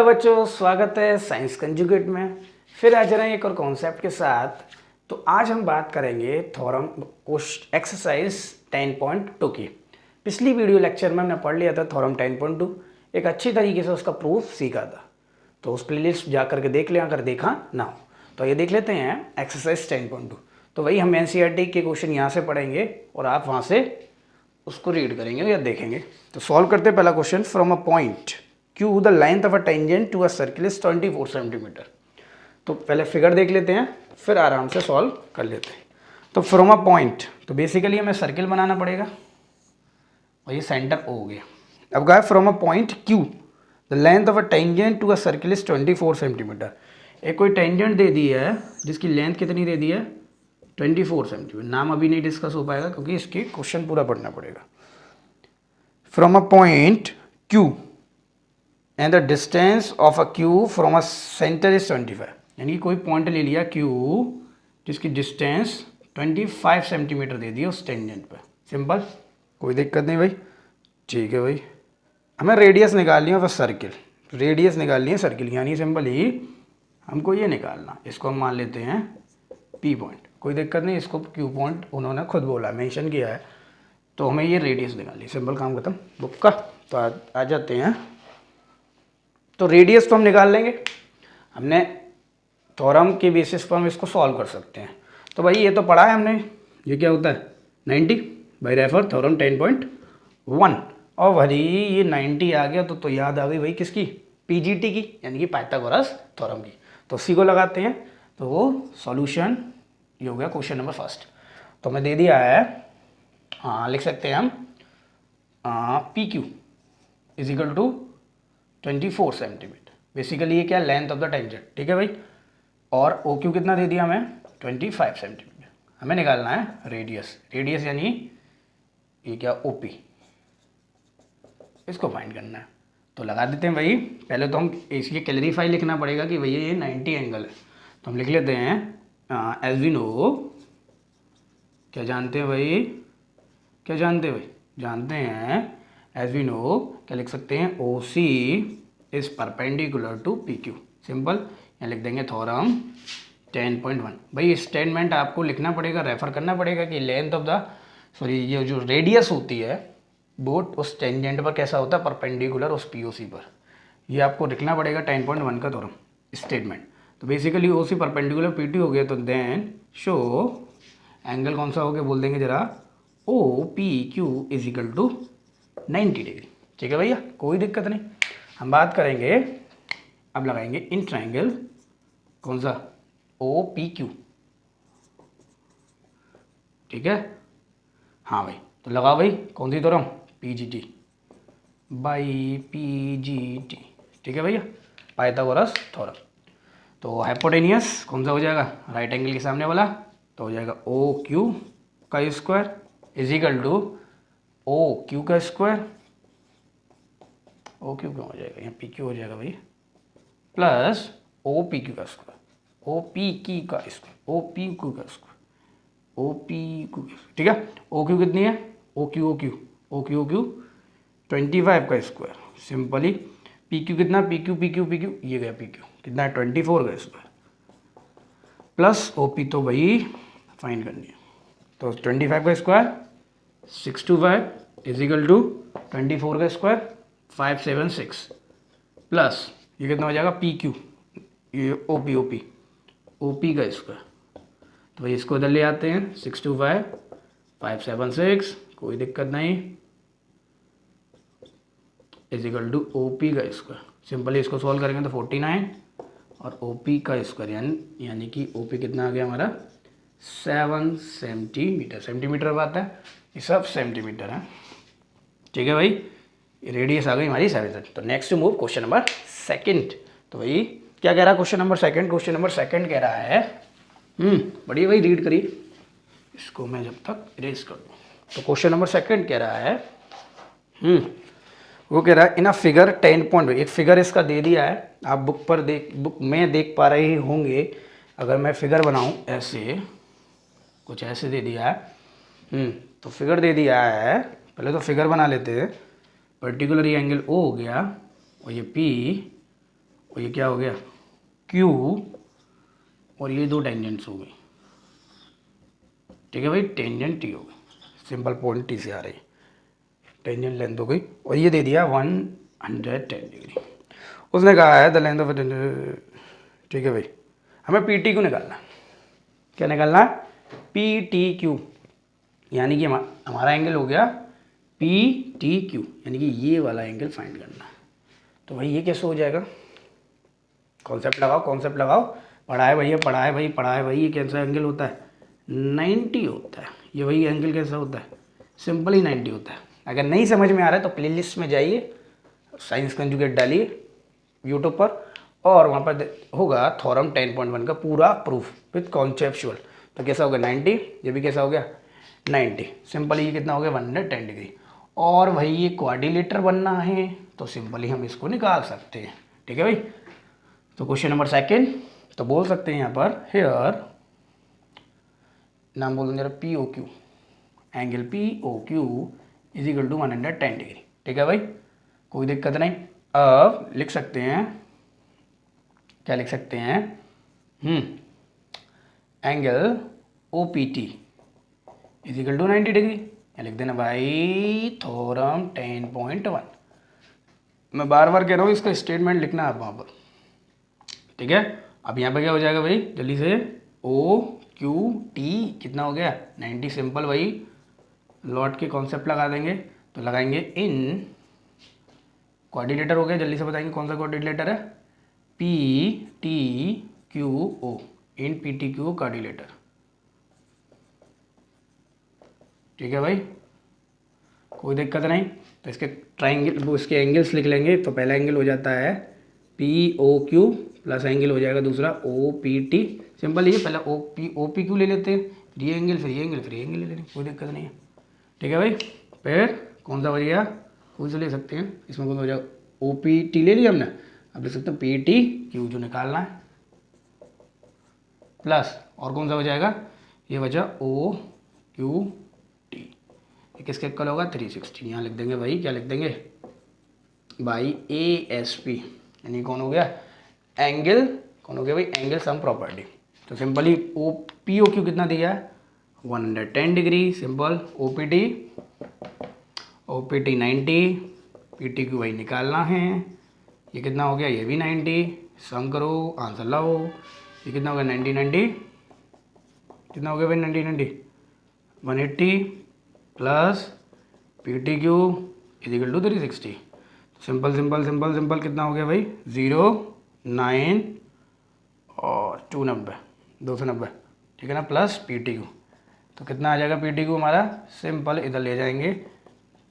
Hello बच्चों, स्वागत है साइंस कंजुगेट में। फिर आज रहे हैं एक और कॉन्सेप्ट के साथ। तो आज हम बात करेंगे थ्योरम एक्सरसाइज 10.2 की। पिछली वीडियो लेक्चर में हमने पढ़ लिया था थ्योरम 10.2, एक अच्छी तरीके से उसका प्रूफ सीखा था। तो उस प्लेलिस्ट जा करके देख लें अगर देखा ना हो तो। ये देख लेते हैं एक्सरसाइज 10.2। तो वही हम एनसीईआरटी के क्वेश्चन यहाँ से पढ़ेंगे और आप वहाँ से उसको रीड करेंगे या देखेंगे। तो सॉल्व करते हैं पहला question. From a point Q the length of a tangent to a circle is 24 centimetre. तो पहले फिगर देख लेते हैं फिर आराम से सॉल्व कर लेते हैं। तो फ्रॉम अ पॉइंट, तो बेसिकली हमें सर्किल बनाना पड़ेगा और ये सेंटर O हो गया। अब कहा from a point Q the length of a tangent to a circle is 24 centimetre. एक कोई टेंजेंट दे दी है जिसकी लेंथ कितनी दे दी है 24 सेंटीमीटर। नाम अभी नहीं डिस्कस हो पाएगा क्योंकि इसके क्वेश्चन पूरा पढ़ना पड़ेगा। From a point Q and the distance of a Q from a centre is 25। यानी कोई पॉइंट ले लिया Q जिसकी डिस्टेंस 25 सेंटीमीटर दे दी उस टेंजेंट पे। सिंपल, कोई दिक्कत नहीं भाई। ठीक है भाई, हमें रेडियस निकालनी है बस सर्किल। रेडियस निकालनी है सर्किल, यानी सिंपल ही हमको ये निकालना। इसको हम मान लेते हैं P पॉइंट, कोई दिक्कत नहीं। इसको Q पॉइंट उन्होंने खुद बोला, मेंशन किया है। तो हमें ये रेडियस निकालनी, सिंपल काम खत्म बुक का। तो आ जाते हैं। तो रेडियस तो हम निकाल लेंगे, हमने थ्योरम के बेसिस पर हम इसको सॉल्व कर सकते हैं। तो भाई ये तो पढ़ा है हमने, ये क्या होता है 90 बाई रेफर थ्योरम 10.1। और भाई ये 90 आ गया तो याद आ गई भाई किसकी, पीजीटी की, यानी कि पाइथागोरस थ्योरम की। तो उसी को लगाते हैं। तो वो सॉल्यूशन ये हो गया क्वेश्चन नंबर फर्स्ट। तो हमें दे दिया है, हाँ लिख सकते हैं हम P Q is equal to 24 centimetre. Basically ये क्या, लेंथ ऑफ द टेंजेंट। ठीक है भाई। और ओ क्यू कितना दे दिया हमें 25 सेंटीमीटर। हमें निकालना है रेडियस। रेडियस यानी ये क्या ओपी, इसको फाइंड करना है। तो लगा देते हैं भाई। पहले तो हम इसकी क्लैरिफाई लिखना पड़ेगा कि भैया ये 90 एंगल है। तो हम लिख लेते हैं एज वी नो, क्या जानते हैं भाई, क्या जानते हैं भाई, जानते हैं एज वी नो, क्या लिख सकते हैं O C is perpendicular to P Q. Simple, यहाँ लिख देंगे थ्योरम 10.1। भाई स्टेटमेंट आपको लिखना पड़ेगा, रेफर करना पड़ेगा कि लेंथ ऑफ द सॉरी ये जो रेडियस होती है वो उस टेंजेंट पर कैसा होता है, परपेंडिकुलर उस पीओसी पर। ये आपको लिखना पड़ेगा 10.1 का थ्योरम स्टेटमेंट। तो बेसिकली ओ सी परपेंडिकुलर पी टी हो गया। तो देन शो एंगल कौन सा हो गया, बोल देंगे जरा O P Q is equal to 90 degree. ठीक है भैया, कोई दिक्कत नहीं। हम बात करेंगे, अब लगाएंगे इन ट्राइंगल कौन सा ओ पी क्यू। ठीक है, हाँ भाई। तो लगा भाई कौन सी theorem, P G T by P G T. ठीक है भैया, पाइथागोरस थ्योरम। तो हाइपोटेनियस कौन सा हो जाएगा, राइट एंगल के सामने वाला। तो हो जाएगा ओ क्यू का square is equal to O Q का स्क्वायर। ओ क्यू क्यों हो जाएगा, यहाँ पी क्यू हो जाएगा भाई, प्लस ओ पी क्यू का स्क्वायर, ओ पी की का स्क्वायर, ओ पी क्यू का स्क्वायर, ओ पी क्यू। ठीक है, ओ क्यू कितनी है, O Q O Q O Q O Q 25 का स्क्वायर। सिंपली पी क्यू कितना, P Q P Q P Q, ये गया पी क्यू कितना है 24 का स्क्वायर, प्लस ओ पी तो भाई फाइंड करनी है। तो 25 का स्क्वायर 625 इज इक्वल टू 24 का स्क्वायर 576, प्लस ये कितना हो जाएगा पी क्यू, ये ओ पी ओ पी का स्क्वायर। तो भाई इसको इधर ले आते हैं 625 576, कोई दिक्कत नहीं, is equal to O P का स्क्वायर। सिंपली इसको सॉल्व करेंगे तो 49 और ओ पी का स्क्वायर यानी कि ओ पी कितना आ गया हमारा 7 सेंटीमीटर। सेंटीमीटर बात है, ये सब सेंटीमीटर है। ठीक है भाई, रेडियस आ गई हमारी 7। तो next move question number second. तो भाई क्या कह रहा है question number second, question number second कह रहा है बढ़िया भाई रीड करिए इसको, मैं जब तक इरेज कर दूँ। तो क्वेश्चन नंबर सेकंड कह रहा है वो कह रहा है इन अ फिगर 10 एक फिगर इसका दे दिया है। आप बुक में देख पा रहे होंगे। अगर मैं फिगर बनाऊं ऐसे, कुछ ऐसे दे दिया है तो फिगर दे दिया है। पहले तो फिगर बना लेते हैं। पर्टिकुलर ये एंगल ओ हो गया और ये पी और ये क्या हो गया Q, और ये दो टेंजेंट्स हो गई, ठीक है भाई, टेंजेंट T हो गई, सिंपल पॉइंट T से आ रही, टेंजेंट लेंथ हो गई, और ये दे दिया 110 डिग्री। उसने कहा है द लेंथ ऑफ, ठीक है भाई, हमें PT को निकालना, क्या निकालना, PTQ, यानी कि हमारा एंगल हो गया PTQ, यानी कि ये वाला एंगल फाइंड करना है। तो भाई ये कैसे हो जाएगा, कॉन्सेप्ट लगाओ, कॉन्सेप्ट लगाओ, पढ़ा है भैया, पढ़ा है भाई, पढ़ा है भाई, ये कैसा एंगल होता है, 90 होता है, ये वही एंगल कैसा होता है, सिंपल ही 90 होता है। अगर नहीं समझ में आ रहा है तो प्लेलिस्ट में जाइए, साइंस कंजुगेट डालिए यूट्यूब पर, और वहाँ पर होगा थ्योरम 10.1 का पूरा प्रूफ विथ कॉन्सेप्चुअल। तो कैसा हो गया 90, ये भी कैसा हो गया 90, सिंपल ये कितना हो गया 110 डिग्री। और भाई ये क्वाड्रिलेटर बनना है तो सिंपली हम इसको निकाल सकते हैं, ठीक है भाई। तो क्वेश्चन नंबर सेकंड, तो बोल सकते हैं यहाँ पर हेयर, नाम बोल देंगे POQ, angle POQ is equal to 110 degree, ठीक है भाई, कोई दिक्कत नहीं। अब लिख सकते हैं, क्या लिख सकते हैं, angle OPT is equal to 90 degree, या लिख देना भाई थ्योरम 10.1। मैं बार बार कह रहा हूँ, इसका स्टेटमेंट लिखना है वहाँ पर, ठीक है। अब यहाँ पे क्या हो जाएगा भाई, जल्दी से, OQT कितना हो गया 90, सिंपल भाई, लॉट के कॉन्सेप्ट लगा देंगे, तो लगाएंगे इन क्वाड्रिलेटर हो गया, जल्दी से बताएंगे कौन सा क्वाड्रिलेटर है, PTQO, इन PTQO क्वाड्रिलेटर, ठीक है भाई, कोई दिक्कत नहीं। तो इसके ट्राइंगल, वो इसके एंगल्स लिख लेंगे। तो पहला एंगल हो जाता है POQ प्लस एंगल हो जाएगा दूसरा OPT, सिंपल ये, पहले OPQ ले लेते हैं, फिर ये एंगल, फिर ये एंगल, फिर ये एंगल ले लेते हैं, कोई दिक्कत नहीं है, ठीक है भाई। फिर कौन सा बचेगा, कोई सा ले सकते हैं, इसमें कौन सा हो जाएगा, OPT ले लिया हमने, अब लिख सकते हैं PTQ जो निकालना है, प्लस और कौन सा हो जाएगा, ये बचा OQT, ये किसके इक्वल होगा 360, यहाँ लिख देंगे भाई, क्या लिख देंगे बाई ASP, यानी कौन हो गया एंगल, कौन हो गया भाई एंगल सम प्रॉपर्टी। तो सिंपली POQ कितना दिया है 110 डिग्री, सिंपल OPT 90, PTQ भाई निकालना है, ये कितना हो गया, ये भी 90, सम करो आंसर लाओ, ये कितना हो गया 90, कितना हो गया भाई 90, 180 plus PTQ is equal to 360, simple simple simple simple कितना हो गया भाई 0, 9 और 290, ठीक है ना, प्लस PTQ, तो कितना आ जाएगा PTQ हमारा, सिंपल इधर ले जाएंगे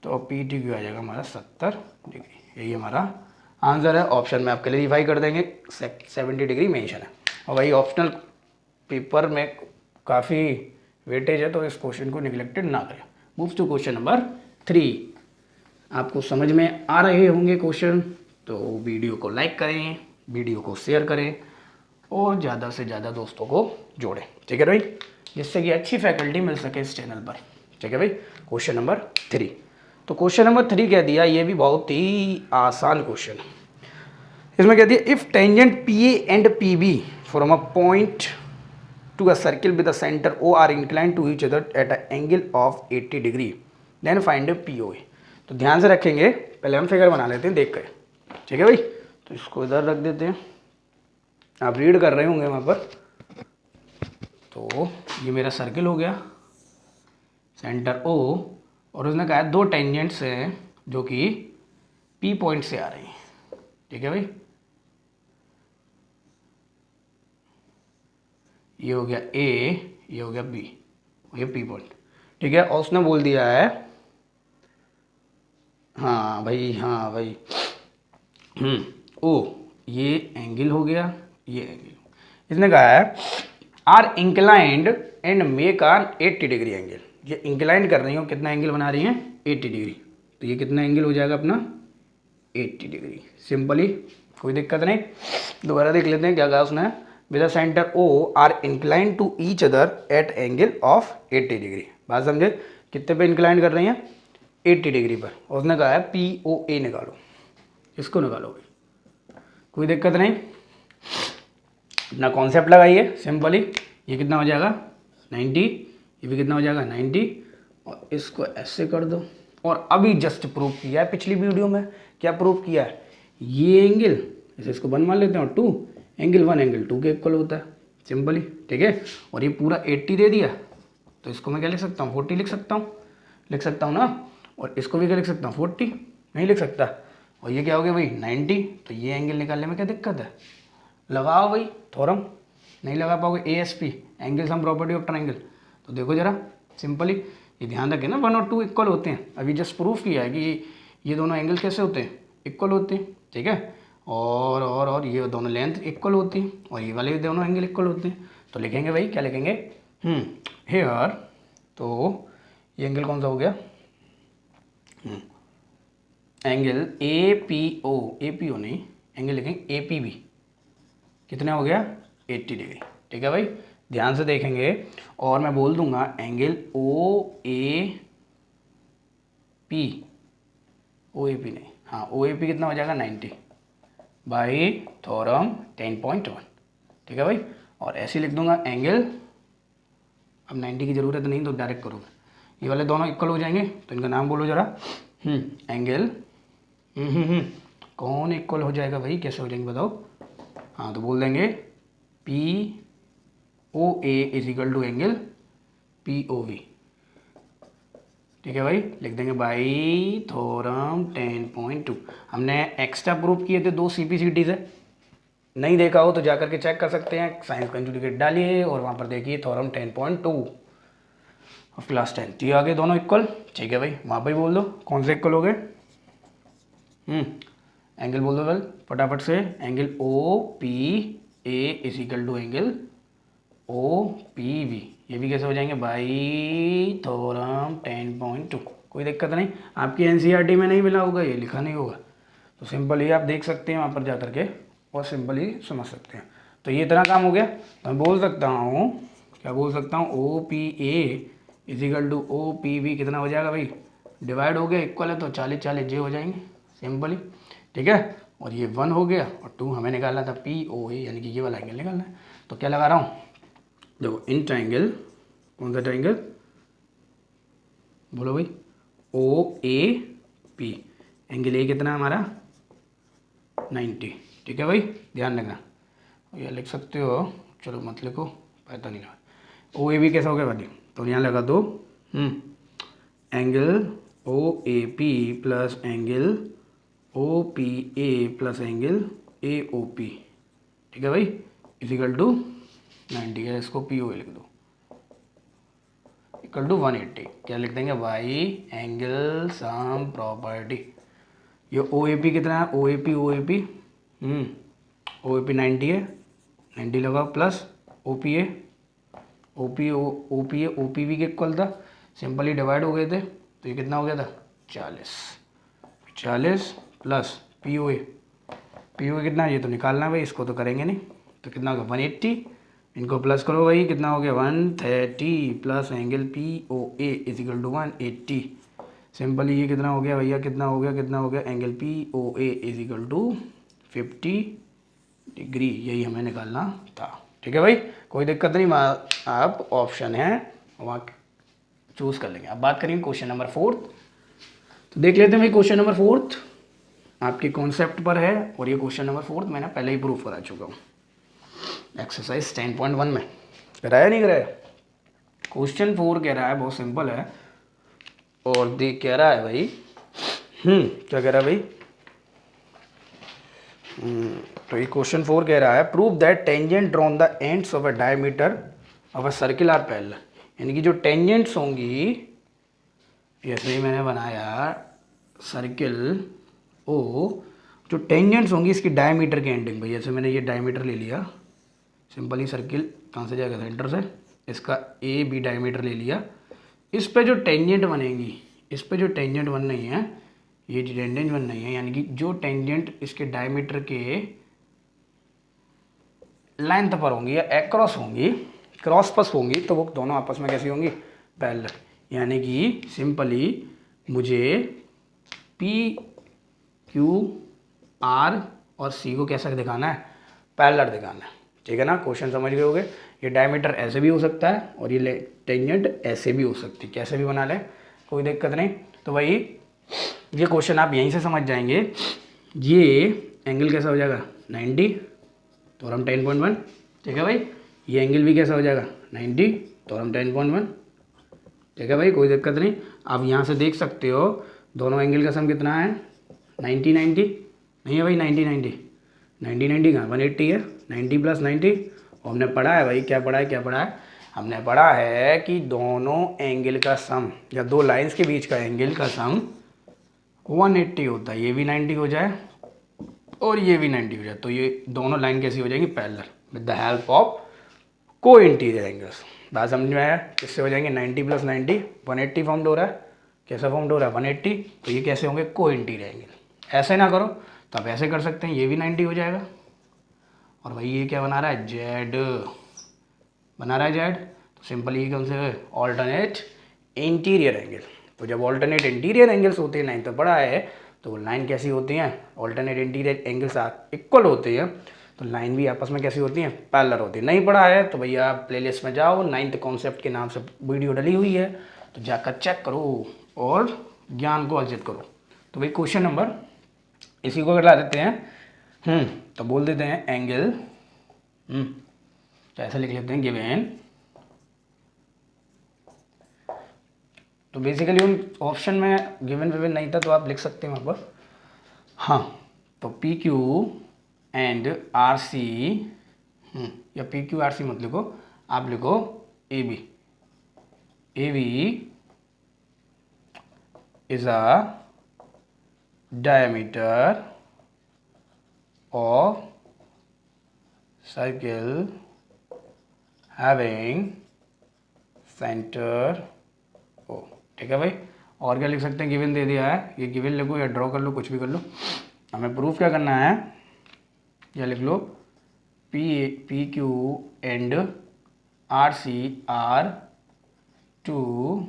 तो PTQ आ जाएगा हमारा 70 डिग्री, यही हमारा आंसर है। ऑप्शन में आप क्लेरिफाई कर देंगे 70 डिग्री मेंशन है, और भाई ऑप्शनल पेपर में काफ़ी वेटेज है तो इस क्वेश्चन को निगलेक्टेड ना करें। Move to question number 3। आपको समझ में आ रहे होंगे क्वेश्चन, तो वीडियो को लाइक करें, वीडियो को शेयर करें और ज़्यादा से ज़्यादा दोस्तों को जोड़ें, ठीक है भाई, जिससे कि अच्छी फैकल्टी मिल सके इस चैनल पर, ठीक है भाई। क्वेश्चन नंबर 3, तो क्वेश्चन नंबर 3 कह दिया, ये भी बहुत ही आसान क्वेश्चन है। इसमें कह दिया if tangent PA and PB from a point to a circle with a center O are inclined to each other at an angle of 80 degree, then find POA। तो ध्यान से रखेंगे, पहले हम फिगर बना लेते हैं देख कर, ठीक है भाई। तो इसको इधर रख देते हैं, आप रीड कर रहे होंगे वहाँ पर। तो ये मेरा सर्किल हो गया, सेंटर O, और उसने कहा दो टेंजेंट्स हैं जो कि P पॉइंट से आ रही हैं, ठीक है भाई। ये हो गया A, ये हो गया B, ये P पॉइंट, ठीक है। और उसने बोल दिया है, हाँ भाई O, ये एंगल हो गया, ये एंगल, इसने कहा है आर इंक्लाइंड एंड मेक आन 80 डिग्री एंगल, ये इंक्लाइंड कर रही हो, कितना एंगल बना रही हैं 80 डिग्री, तो ये कितना एंगल हो जाएगा अपना 80 डिग्री, सिंपली, कोई दिक्कत नहीं। दोबारा देख लेते हैं क्या कहा उसने, with the center O are inclined to each other at angle of 80 degree. बात समझे, कितने पे इंक्लाइन कर रही हैं 80 डिग्री पर, और उसने कहा है POA निकालो, इसको निकालो भाई। कोई दिक्कत नहीं। अपना कॉन्सेप्ट लगाइए सिंपली। ये कितना हो जाएगा 90, ये भी कितना हो जाएगा 90, और इसको ऐसे कर दो। और अभी जस्ट प्रूव किया है पिछली वीडियो में। क्या प्रूव किया है? ये एंगल, जैसे इसको 1 मान लेते हैं, 2 एंगल 1 एंगल 2 के इक्वल होता है सिंपली, ठीक है। और ये पूरा 80 दे दिया, तो इसको मैं क्या लिख सकता हूँ 40 लिख सकता हूँ ना। और इसको भी क्या लिख सकता हूँ 40, नहीं लिख सकता। और ये क्या हो गया भाई 90, तो ये एंगल निकालने में क्या दिक्कत है? लगाओ भाई थ्योरम। नहीं लगा पाओगे ASP, angle sum property of triangle. तो देखो जरा सिंपली, ये ध्यान रखें ना 1 और 2 इक्वल होते हैं। अभी जस्ट प्रूफ किया है कि ये दोनों एंगल कैसे होते हैं, इक्वल होते हैं, ठीक है। और ये दोनों लेंथ इक्वल होती है, और ये वाले दोनों एंगल इक्वल होते हैं। तो लिखेंगे भाई, क्या लिखेंगे? हेयर, तो ये एंगल कौन सा हो गया? एंगल APO नहीं, एंगल लिखेंगे APB। कितना हो गया 80 डिग्री, ठीक है भाई। ध्यान से देखेंगे, और मैं बोल दूंगा एंगल OAP नहीं, हाँ OAP कितना हो जाएगा 90 बाई थ्योरम 10.1, ठीक है भाई। और ऐसे लिख दूंगा एंगल, अब 90 की ज़रूरत नहीं तो डायरेक्ट करूँगा। ये वाले दोनों इक्वल हो जाएंगे, तो इनका नाम बोलो जरा। एंगल कौन इक्वल हो जाएगा भाई, कैसे हो जाएंगे बताओ? हाँ तो बोल देंगे POA is equal to angle POV, ठीक है भाई। लिख देंगे बाई थ्योरम 10.2। हमने एक्स्ट्रा प्रूफ किए थे 2 CPCT से, नहीं देखा हो तो जाकर के चेक कर सकते हैं। साइंस कंजुगेट डालिए और वहाँ पर देखिए थ्योरम 10.2 ऑफ क्लास 10। ये आगे दोनों इक्वल, ठीक है भाई। वहाँ पर ही बोल दो कौन से इक्वल हो गए। एंगल बोल दो वेल फटाफट से। Angle OPA is equal to angle OPV। ये भी कैसे हो जाएंगे बाई थ्योरम 10.2। कोई दिक्कत नहीं, आपकी NCERT में नहीं मिला होगा, ये लिखा नहीं होगा, तो सिंपल ही आप देख सकते हैं वहाँ पर जा करके और सिंपल ही समझ सकते हैं। तो ये इतना काम हो गया। तो मैं बोल सकता हूँ, क्या बोल सकता हूँ, OPA is equal to OPV कितना हो जाएगा भाई, डिवाइड हो गया, इक्वल है तो 40-40 जे हो जाएंगे सिंपली, ठीक है। और ये 1 हो गया, और 2 हमें निकालना था POA, यानी कि ये वाला एंगल निकालना है। तो क्या लगा रहा हूँ, देखो इन ट्रायंगल, कौन सा ट्रायंगल बोलो भाई, OAP, एंगल A कितना हमारा 90, ठीक है भाई। ध्यान रखना, ये लिख सकते हो, चलो मत लिखो, पता नहीं लगा। OAB कैसा हो गया भाई, तो यहाँ लगा दो angle OAP plus angle OPA plus angle AOP, ठीक है भाई, इजिकल टू 90 है। इसको POA लिख दो, इक्वल टू 180। क्या लिख देंगे भाई, एंगल सम प्रॉपर्टी। ये OAP कितना है, OAP OAP 90 है, 90 लगाओ प्लस OPA OPV के इक्वल था, सिंपली डिवाइड हो गए थे, तो ये कितना हो गया था 40 प्लस POA कितना, ये तो निकालना है भाई, इसको तो करेंगे नहीं, तो कितना होगा 180। इनको प्लस करो भाई, कितना हो गया 130 plus angle POA is equal to 180। सिंपली ये कितना हो गया भैया, कितना हो गया angle POA is equal to 50 degree. यही हमें निकालना था, ठीक है भाई। कोई दिक्कत नहीं, आप ऑप्शन है वहाँ चूज़ कर लेंगे। अब बात करेंगे क्वेश्चन नंबर 4। तो देख लेते हैं भाई, क्वेश्चन नंबर 4 आपके कॉन्सेप्ट पर है, और ये क्वेश्चन नंबर 4 मैंने पहले ही प्रूफ करा चुका हूँ एक्सरसाइज 10.1 में। कराया नहीं कराया? क्वेश्चन 4 कह रहा है, बहुत सिंपल है, और देख कह रहा है भाई, क्या कह रहा है भाई, तो ये क्वेश्चन 4 कह रहा है, prove that tangent drawn the ends of a diameter of a circle are parallel. यानी कि जो टेंजेंट्स होंगी, जैसे ही मैंने बनाया सर्किल ओ, जो टेंजेंट्स होंगी इसकी डायमीटर के एंडिंग भाई, जैसे मैंने ये डायमीटर ले लिया, सिंपली सर्किल कहाँ से जाएगा, सेंटर से, इसका AB डायमीटर ले लिया, इस पे जो टेंजेंट बनेगी, इस पे जो टेंजेंट बन रही है, ये टेंजेंट बन रही है, यानी कि जो टेंजेंट इसके डायमीटर के लेंथ पर होंगी या एक्रॉस होंगी, क्रॉस पस होंगी, तो वो दोनों आपस में कैसी होंगी, पैरेलल। यानी कि सिंपली मुझे PQR और सी को कैसा दिखाना है, पैरेलल दिखाना है। ठीक है ना, क्वेश्चन समझ गए होगे। ये डायमीटर ऐसे भी हो सकता है और ये टेंजेंट ऐसे भी हो सकती है, कैसे भी बना लें, कोई दिक्कत नहीं। तो भाई ये क्वेश्चन आप यहीं से समझ जाएंगे। ये एंगल कैसा हो जाएगा 90, तो हम 10.1। ठीक है भाई, ये एंगल भी कैसा हो जाएगा 90, तो हम 10.1। ठीक है भाई, कोई दिक्कत नहीं। आप यहाँ से देख सकते हो दोनों एंगल का सम कितना है 90 90, नहीं है भाई 90 90, 90 90 कहाँ 180 है, 90 प्लस 90। और हमने पढ़ा है भाई, क्या पढ़ा है, हमने पढ़ा है कि दोनों एंगल का सम या दो लाइंस के बीच का एंगल का सम 180 होता है। ये भी 90 हो जाए और ये भी 90 हो जाए, तो ये दोनों लाइन कैसी हो जाएंगी parallel with the help of को इंटीरियर एंगल्स। बात समझ में आया, किससे हो जाएंगे 90 प्लस 90 180 फॉर्म हो रहा है, कैसा फॉर्म हो रहा है 180, तो ये कैसे होंगे को इंटीरियर एंगल। ऐसे ना करो तो आप ऐसे कर सकते हैं, ये भी 90 हो जाएगा और भाई ये क्या बना रहा है जेड बना रहा है जेड, तो सिंपल ये कौन से ऑल्टरनेट इंटीरियर एंगल। तो जब ऑल्टरनेट इंटीरियर एंगल्स होते हैं, 9 तो पढ़ा है, तो वो लाइन कैसी होती हैं ऑल्टरनेट इंटीरियर एंगल्स इक्वल होते हैं, तो लाइन भी आपस में कैसी होती हैं पैरेलल होती है। नहीं पढ़ा है तो भैया प्लेलिस्ट में जाओ, 9th कॉन्सेप्ट के नाम से वीडियो डली हुई है, तो जाकर चेक करो और ज्ञान को अर्जित करो। तो भाई क्वेश्चन नंबर इसी को अगर ला देते हैं तो बोल देते हैं एंगल तो ऐसा लिख लेते हैं गिवन। तो बेसिकली उन ऑप्शन में गिवन विवन नहीं था तो आप लिख सकते हैं वहाँ पर। हाँ, तो P Q and R C, या पी क्यू आर सी मत लिखो, आप लिखो A B. A B is a diameter of circle having center O। ठीक है भाई, और क्या लिख सकते हैं, गिवन दे दिया है, ये गिवन लिखो या ड्रॉ कर लो, कुछ भी कर लो। हमें प्रूफ क्या करना है, या लिख लो P Q and R C are two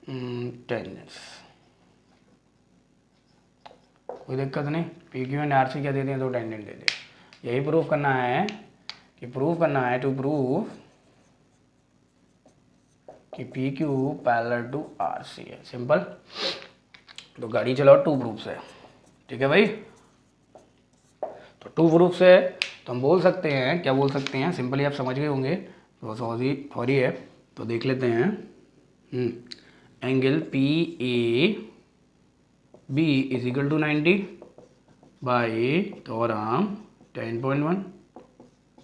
tangents. कोई दिक्कत नहीं, P Q and R C क्या दे दिए, दो टेंजेंट दे दिए। यही प्रूफ करना है टू प्रूव कि P Q parallel to R C है। सिंपल, तो गाड़ी चलाओ टू प्रूफ से। ठीक है भाई, तो टू प्रूफ से तो हम बोल सकते हैं, क्या बोल सकते हैं, सिंपली आप समझ गए होंगे, तो सॉरी है, तो देख लेते हैं। Angle P A B is equal to 90 by theorem 10.1।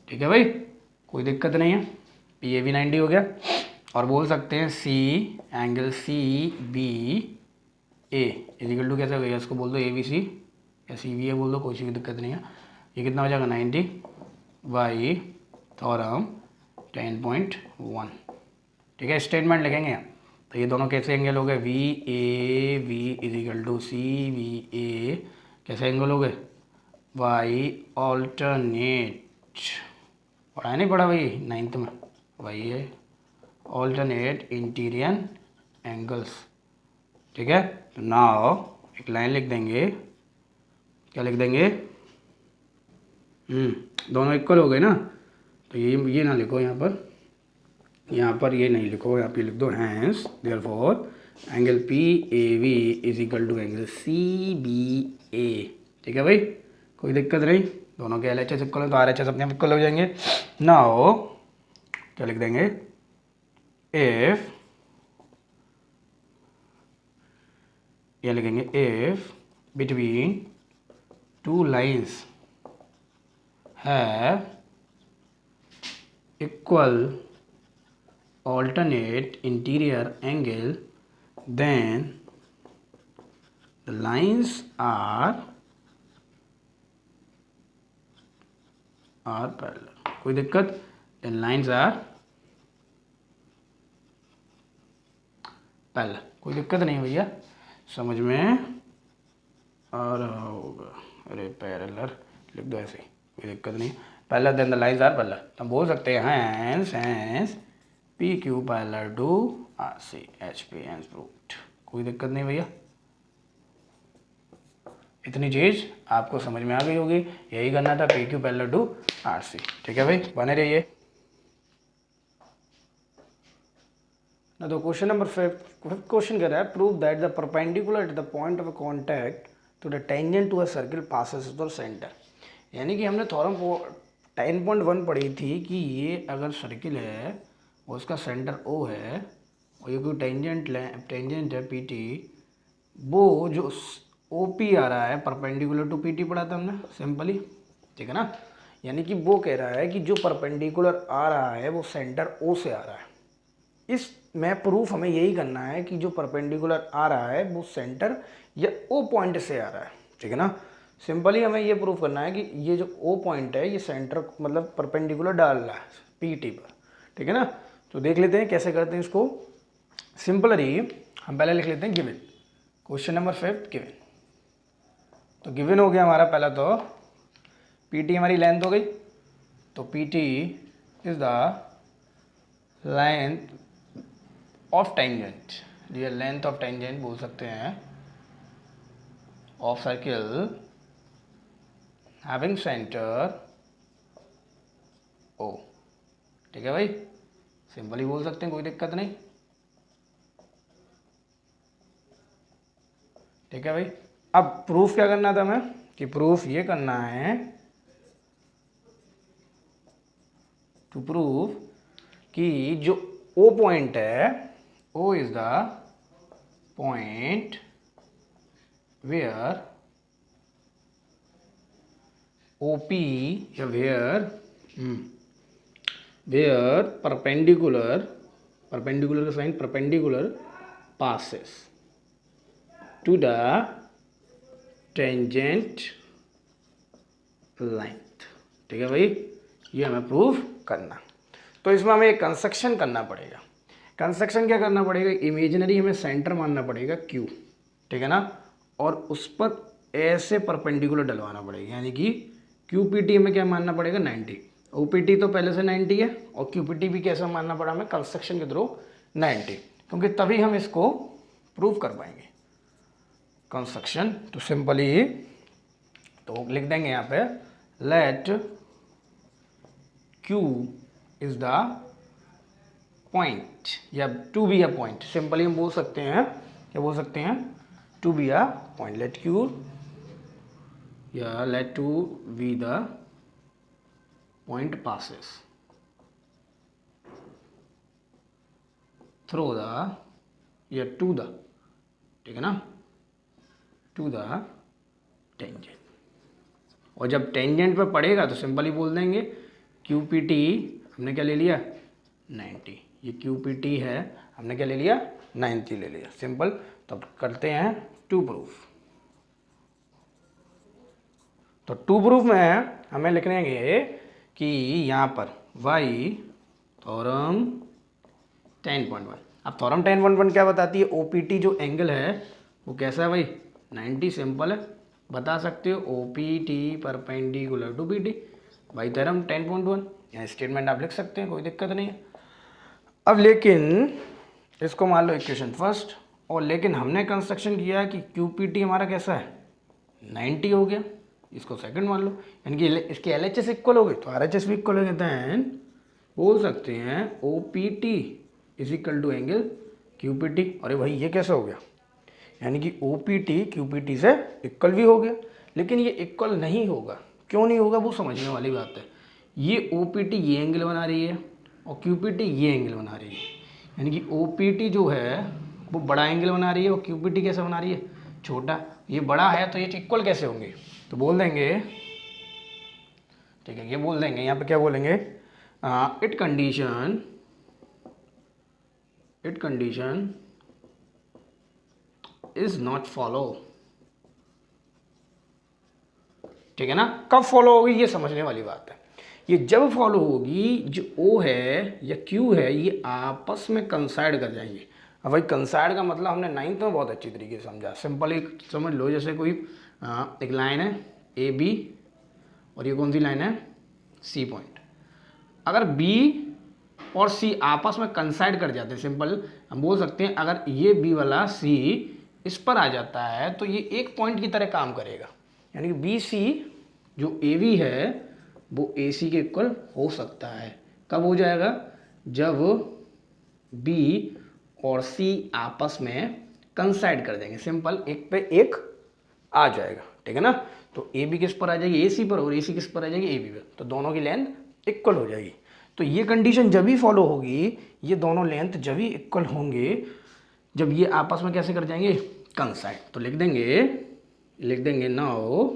ठीक है भाई, कोई दिक्कत नहीं है, पी ए बी 90 हो गया। और बोल सकते हैं C angle C B A is equal to कैसे हो गया, इसको बोल दो ए बी सी या सी बी ए बोल दो, कोई सी दिक्कत नहीं है। ये कितना हो जाएगा 90 बाई थ्योरम 10.1। ठीक है, स्टेटमेंट लिखेंगे। तो ये दोनों कैसे एंगल हो गए, V A V is equal to C V A, कैसे एंगल हो गए, वाई ऑल्टरनेट, पढ़ा नहीं पढ़ा भाई 9th में, वही है ऑल्टरनेट इंटीरियर एंगल्स। ठीक है, तो नाउ एक लाइन लिख देंगे, क्या लिख देंगे, दोनों इक्वल हो गए ना, तो ये ना लिखो यहाँ पर ये नहीं लिखो, यहाँ पे लिख दो hence therefore angle P A V is equal to angle C B A. ठीक है भाई, कोई दिक्कत नहीं, दोनों के एल एच एस इक्वल है तो आर एच एस अपने आप इक्वल हो जाएंगे। नाउ क्या लिख देंगे, इफ, ये लिखेंगे if between two lines have equal alternate interior angle, then the lines are parallel। कोई दिक्कत, then lines are parallel, कोई दिक्कत नहीं भैया, समझ में आ रहा होगा। अरे पैरेलल लिख दो ऐसे, कोई दिक्कत नहीं, parallel then the lines are parallel. तो हम बोल सकते हैं hence P Q parallel to R C H P hence proved. कोई दिक्कत नहीं भैया, इतनी चीज़ आपको समझ में आ गई होगी। यही करना था P Q parallel to R C. ठीक है भाई, बने रहिए। ना तो क्वेश्चन नंबर 5 क्वेश्चन कह रहा है prove that the perpendicular at the point of contact to the tangent to a circle passes the centre. यानी कि हमने थ्योरम 10.1 पढ़ी थी कि ये अगर सर्किल है और उसका सेंटर ओ है और ये कोई टेंजेंट है पी टी, वो जो ओ पी आ रहा है परपेंडिकुलर टू पी टी पढ़ा था हमने सिंपली। ठीक है ना, यानी कि वो कह रहा है कि जो परपेंडिकुलर आ रहा है वो सेंटर ओ से आ रहा है। इस में प्रूफ हमें यही करना है कि जो परपेंडिकुलर आ रहा है वो सेंटर या ओ पॉइंट से आ रहा है। ठीक है ना, सिंपली हमें ये प्रूफ करना है कि ये जो ओ पॉइंट है ये सेंटर मतलब परपेंडिकुलर डाल रहा है पी टी पर। ठीक है ना, तो देख लेते हैं कैसे करते हैं इसको। सिंपली हम पहले लिख लेते हैं गिवन, क्वेश्चन नंबर 5 गिवन। तो गिवन हो गया हमारा पहला, तो पी टी हमारी लेंथ हो गई, तो P T is the length of tangent, ये लेंथ ऑफ टेंजेंट बोल सकते हैं, of circle having centre O. ठीक है भाई, सिंपली बोल सकते हैं, कोई दिक्कत नहीं। ठीक है भाई, अब प्रूफ क्या करना था हमें कि प्रूफ ये करना है टू प्रूव कि जो ओ पॉइंट है, O is the point where OP या वेयर परपेंडिकुलर का sign perpendicular passes to the tangent length। ठीक है भाई, ये हमें प्रूव करना। तो इसमें हमें एक कंस्ट्रक्शन करना पड़ेगा। कंस्ट्रक्शन क्या करना पड़ेगा, इमेजिनरी हमें सेंटर मानना पड़ेगा Q। ठीक है ना, और उस पर ऐसे परपेंडिकुलर डलवाना पड़ेगा, यानी कि QPT में क्या मानना पड़ेगा 90। OPT तो पहले से 90 है और QPT भी कैसा मानना पड़ा हमें कंस्ट्रक्शन के थ्रू 90, क्योंकि तभी हम इसको प्रूव कर पाएंगे कंस्ट्रक्शन। तो सिंपली तो लिख देंगे यहाँ पे let Q is the point या to be a point. Simply हम बोल सकते हैं, क्या बोल सकते हैं, to be a point. Let Q या let to be the point passes through the या टू द, ठीक है ना, टू द टेंजेंट। और जब टेंजेंट पे पड़ेगा तो सिंपली बोल देंगे QPT हमने क्या ले लिया 90, ये QPT है, हमने क्या ले लिया 90 ले लिया, सिंपल। तब करते हैं टू प्रूफ। तो टू प्रूफ में हमें लिखने हैं कि यहाँ पर y थ्योरम 10.1। अब थ्योरम 10.1 क्या बताती है, OPT जो एंगल है वो कैसा है भाई 90, सिंपल है, बता सकते हो OPT परपेंडिकुलर टू PT भाई थ्योरम 10.1। यहाँ स्टेटमेंट आप लिख सकते हैं, कोई दिक्कत नहीं है। अब लेकिन इसको मान लो इक्वेशन फर्स्ट, और लेकिन हमने कंस्ट्रक्शन किया कि QPT हमारा कैसा है 90 हो गया, इसको सेकंड मान लो, यानी कि इसके LHS इक्वल हो गए तो RHS भी इक्वल हो गए। दैन बोल सकते हैं OPT is equal to angle QPT। अरे भाई ये कैसे हो गया, यानी कि OPT QPT से इक्वल भी हो गया, लेकिन ये इक्वल नहीं होगा। क्यों नहीं होगा वो समझने वाली बात है। ये OPT ये एंगल बना रही है और QPT ये एंगल बना रही है, यानी कि OPT जो है वो बड़ा एंगल बना रही है और QPT कैसे बना रही है छोटा। ये बड़ा है तो ये इक्वल कैसे होंगे, तो बोल देंगे, ठीक है, ये बोल देंगे यहाँ पे क्या बोलेंगे, it condition is not follow. ठीक है ना, कब फॉलो होगी ये समझने वाली बात है। ये जब फॉलो होगी जो O है या Q है ये आपस में कंसाइड कर जाएंगे। अब भाई कंसाइड का मतलब हमने 9th में बहुत अच्छी तरीके से समझा। सिंपल एक समझ लो, जैसे कोई एक लाइन है AB और ये कौन सी लाइन है C पॉइंट। अगर B और C आपस में कंसाइड कर जाते हैं, सिंपल हम बोल सकते हैं अगर ये B वाला C इस पर आ जाता है तो ये एक पॉइंट की तरह काम करेगा। यानी कि बी सी जो ए बी है वो ए सी के इक्वल हो सकता है। कब हो जाएगा? जब बी और सी आपस में कंसाइड कर देंगे। सिंपल, एक पे एक आ जाएगा, ठीक है ना। तो ए बी किस पर आ जाएगी? ए सी पर, और ए सी किस पर आ जाएगी? ए बी पर। तो दोनों की लेंथ इक्वल हो जाएगी। तो ये कंडीशन जब भी फॉलो होगी, ये दोनों लेंथ जब भी इक्वल होंगे, जब ये आपस में कैसे कर जाएंगे? कंसाइड। तो लिख देंगे नाउ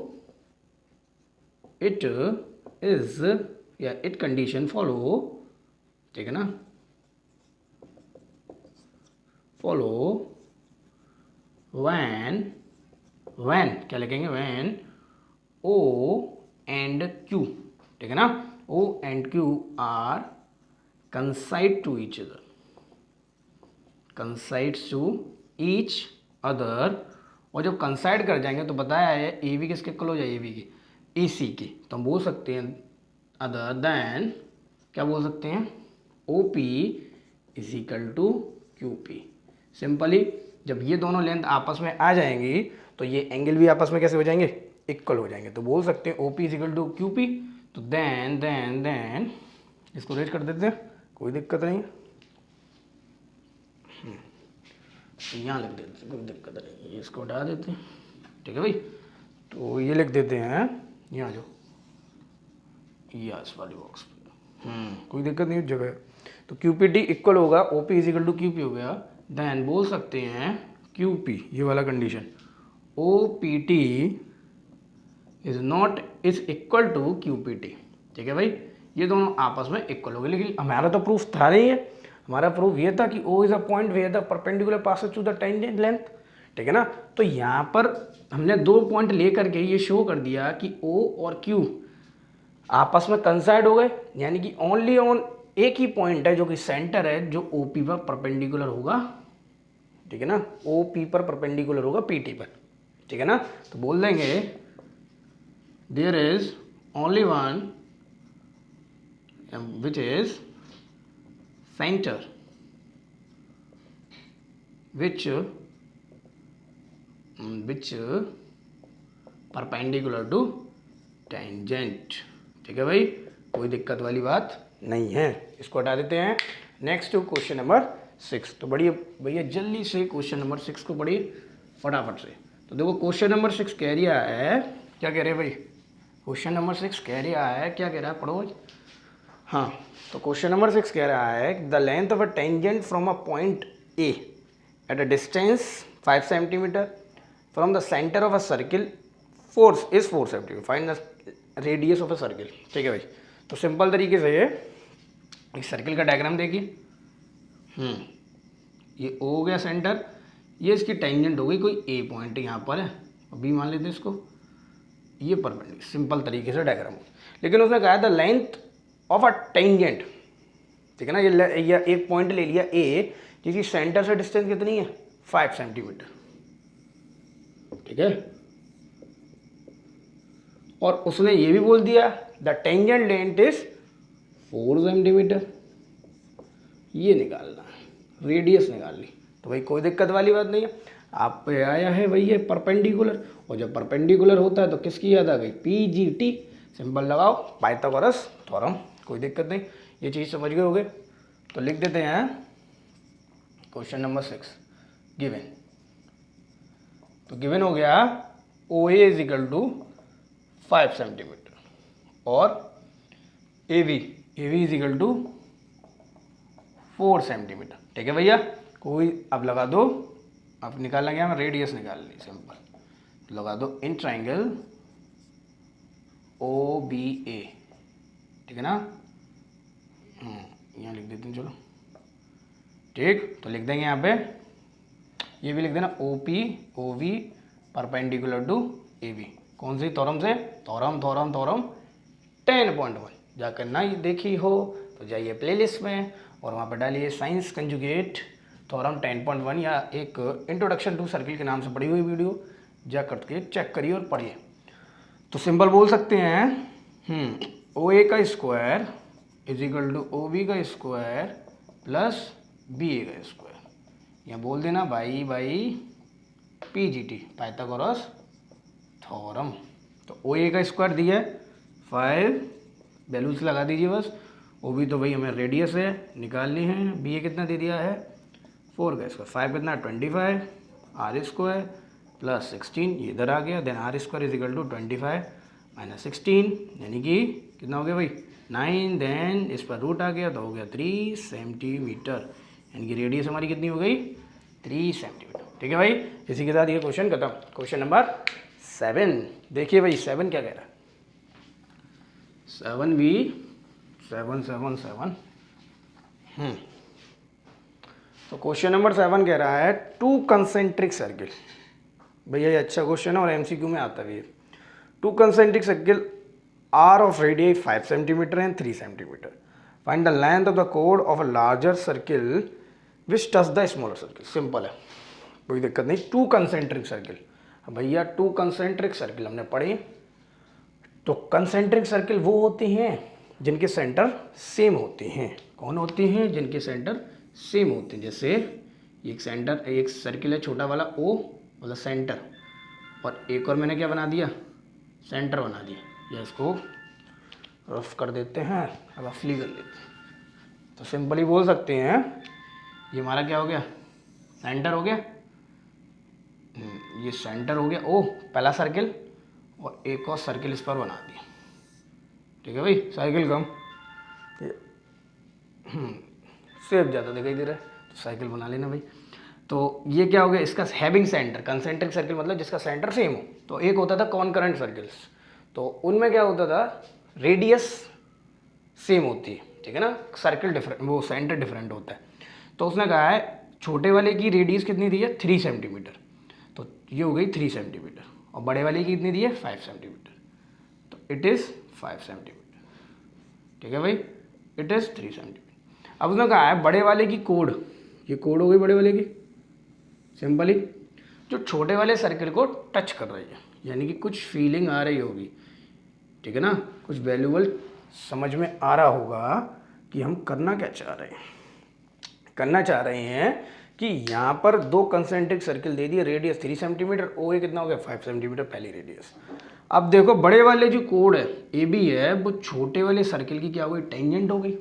इट इज या इट कंडीशन फॉलो, ठीक है ना, फॉलो व्हेन क्या लिखेंगे? व्हेन ओ एंड क्यू, ठीक है ना, O and Q are coincide to each other, coincides to each other. और जब कंसाइड कर जाएंगे तो बताया है ए बी किसके इक्वल हो जाए? ए बी की, ए सी की। तो हम बोल सकते हैं अदर देन, क्या बोल सकते हैं? O P is equal to Q P. Simply जब ये दोनों लेंथ आपस में आ जाएंगी तो ये एंगल भी आपस में कैसे हो जाएंगे? इक्वल हो जाएंगे। तो बोल सकते हैं O P is equal to Q P. तो देन इसको रेट कर देते हैं, कोई दिक्कत नहीं। यहाँ लिख देते हैं, कोई दिक्कत नहीं, इसको हटा देते हैं, ठीक है भाई। तो ये लिख देते हैं यहाँ जो यस वाली बॉक्स पे, कोई दिक्कत नहीं उस जगह। तो क्यू पी टी इक्वल होगा O P is equal to Q P हो गया। देन बोल सकते हैं क्यू पी, ये वाला condition, O P T is equal to Q P T, ठीक है भाई। ये दोनों आपस में इक्वल हो गए। लेकिन हमारा तो प्रूफ था नहीं है, हमारा प्रूफ ये था कि O is a point where the perpendicular passes to the tangent length, ठीक है ना। तो यहाँ पर हमने 2 पॉइंट लेकर के ये शो कर दिया कि ओ और क्यू आपस में कंसाइड हो गए, यानी कि ओनली ऑन एक ही पॉइंट है जो कि सेंटर है, जो ओ पी पर परपेंडिकुलर होगा, ठीक है ना, ओ पी पर परपेंडिकुलर होगा पी टी पर, ठीक है ना। तो बोल देंगे there is only one which is center which perpendicular to tangent, ठीक है भाई, कोई दिक्कत वाली बात नहीं है। इसको हटा देते हैं। Next question number 6। तो बढ़िए भैया जल्दी से क्वेश्चन नंबर 6 को पढ़िए फटाफट से। तो देखो क्वेश्चन नंबर 6 कह रहा है, क्या कह रहे हैं भाई? क्वेश्चन नंबर 6 कह रहा है, क्या कह रहा है? पढ़ो। हाँ, तो क्वेश्चन नंबर 6 कह रहा है the length of a tangent from a point A at a distance 5 centimetre from the centre of a circle force is 4 centimetre, find the radius of a circle, ठीक है भाई। तो सिंपल तरीके से ये एक सर्किल का डायग्राम देखिए। ये ओ हो गया सेंटर, ये इसकी टेंजेंट हो गई कोई ए पॉइंट यहाँ पर है, बी मान लेते इसको, ये परपेंडिकुलर, सिंपल तरीके से डायग्राम। लेकिन उसने कहा the length of a tangent, ठीक है ना, ये एक पॉइंट ले लिया ए जिसकी सेंटर से डिस्टेंस कितनी है? 5 सेंटीमीटर, ठीक है। और उसने ये भी बोल दिया the tangent length is 4 centimetre, ये निकालना है, रेडियस निकालनी। तो भाई कोई दिक्कत वाली बात नहीं है। आप पे आया है भाई ये परपेंडिकुलर, और जब परपेंडिकुलर होता है तो किसकी याद आ गई? P G T. सिंपल लगाओ पाइथागोरस थ्योरम, कोई दिक्कत नहीं, ये चीज़ समझ गए होगे। तो लिख देते हैं क्वेश्चन नंबर 6 गिवन। तो गिवन हो गया O A is equal to 5 centimetre और A V is equal to 4 centimetre, ठीक है भैया। कोई अब लगा दो, अब निकालना क्या है? रेडियस निकालनी, सिंपल लगा दो in triangle O B A, ठीक है ना। यहाँ लिख देते हैं, चलो ठीक। तो लिख देंगे यहाँ पे, ये भी लिख देना O P O V perpendicular to A B. कौन सी थ्योरम से? थ्योरम 10.1। जाकर ना देखी हो तो जाइए प्लेलिस्ट में और वहाँ पर डालिए साइंस कंजुगेट थ्योरम 10.1 या एक इंट्रोडक्शन टू सर्किल के नाम से पढ़ी हुई वीडियो, जा करके चेक करिए और पढ़िए। तो सिंपल बोल सकते हैं ओ ए का square is equal to O B का स्क्वायर प्लस बी ए का स्क्वायर। यहाँ बोल देना by P G T, Pythagoras theorem, तो ओ ए का स्क्वायर दिया है 5, वैल्यूज लगा दीजिए बस। ओ बी तो भाई हमें रेडियस है निकालनी है, बी ए कितना दे दिया है 4 का स्क्वायर, 5 कितना 25 आर स्क्वायर प्लस 16, ये इधर आ गया। Then R square is equal to 25 minus 16 यानी कि कितना हो गया भाई 9। देन इस पर रूट आ गया तो हो गया 3 सेंटीमीटर, यानी कि रेडियस हमारी कितनी हो गई 3 सेंटीमीटर। ठीक है भाई, इसी के साथ ये क्वेश्चन खत्म। क्वेश्चन नंबर 7 देखिए भाई, 7 क्या कह रहा है, 7 भी 7 7 7। तो क्वेश्चन नंबर 7 कह रहा है 2 कंसेंट्रिक सर्किल। भैया ये अच्छा क्वेश्चन है और एमसीक्यू में आता भी है। 2 concentric circle are of radius 5 centimetre and 3 centimetre. Find the length of the कोड of a larger circle which touch the smaller circle. Simple है, कोई दिक्कत नहीं। 2 कंसेंट्रिक सर्किल, भैया 2 कंसेंट्रिक सर्किल हमने पढ़ी। तो कंसेंट्रिक सर्किल वो होते हैं जिनके सेंटर सेम होते हैं। कौन होते हैं, जिनके सेंटर सेम होते हैं। जैसे एक सेंटर, एक सर्किल है छोटा वाला ओ मतलब सेंटर, और एक और मैंने क्या बना दिया सेंटर बना दिया, या इसको रफ कर देते हैं, रफली कर लेते हैं। तो सिंपली बोल सकते हैं ये हमारा क्या हो गया सेंटर हो गया, ये सेंटर हो गया ओ पहला सर्किल, और एक और सर्किल इस पर बना दिया। ठीक है भाई, साइकिल कम शेप ज़्यादा दिखाई दे रहा है तो साइकिल बना लेना भाई। तो ये क्या हो गया इसका हैविंग सेंटर, कंसेंट्रिक सर्किल मतलब जिसका सेंटर सेम हो। तो एक होता था कॉनकरेंट सर्किल्स, तो उनमें क्या होता था रेडियस सेम होती है, ठीक है ना, सर्किल डिफरेंट, वो सेंटर डिफरेंट होता है। तो उसने कहा है छोटे वाले की रेडियस कितनी दी है 3 सेंटीमीटर, तो ये हो गई 3 सेंटीमीटर, और बड़े वाले की कितनी दी है 5 सेंटीमीटर, तो इट इज़ 5 सेंटीमीटर। ठीक है भाई, इट इज़ 3 सेंटीमीटर। अब उसने कहा है बड़े वाले की कोड, ये कोड हो गई बड़े वाले की, सिंपली जो छोटे वाले सर्किल को टच कर रही है, यानी कि कुछ फीलिंग आ रही होगी, ठीक है ना, कुछ वैल्यूबल समझ में आ रहा होगा कि हम करना क्या चाह रहे हैं। करना चाह रहे हैं कि यहाँ पर 2 कंसेंट्रिक सर्किल दे दिए, रेडियस 3 सेंटीमीटर, ओ ए कितना हो गया 5 सेंटीमीटर पहली रेडियस। अब देखो बड़े वाले जो कोड है ए बी है, वो छोटे वाले सर्किल की क्या हो गई टेंजेंट हो गई,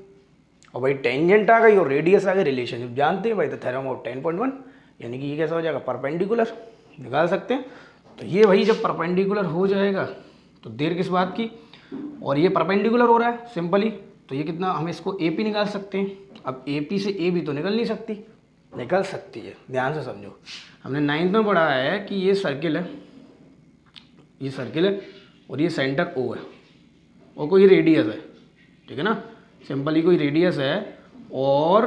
और भाई टेंजेंट आ गई और रेडियस आ गई, रिलेशनशिप जानते हैं भाई, तो थ्योरम ऑफ 10.1, यानी कि ये कैसा हो जाएगा परपेंडिकुलर, निकाल सकते हैं। तो ये भाई जब परपेंडिकुलर हो जाएगा तो देर किस बात की, और ये परपेंडिकुलर हो रहा है सिंपली, तो ये कितना, हम इसको ए पी निकाल सकते हैं। अब ए पी से ए बी तो निकल नहीं सकती, निकल सकती है, ध्यान से समझो। हमने 9th में पढ़ा है कि ये सर्किल है, ये सर्किल है और ये सेंटर ओ है और कोई रेडियस है, ठीक है ना, सिंपली कोई रेडियस है, और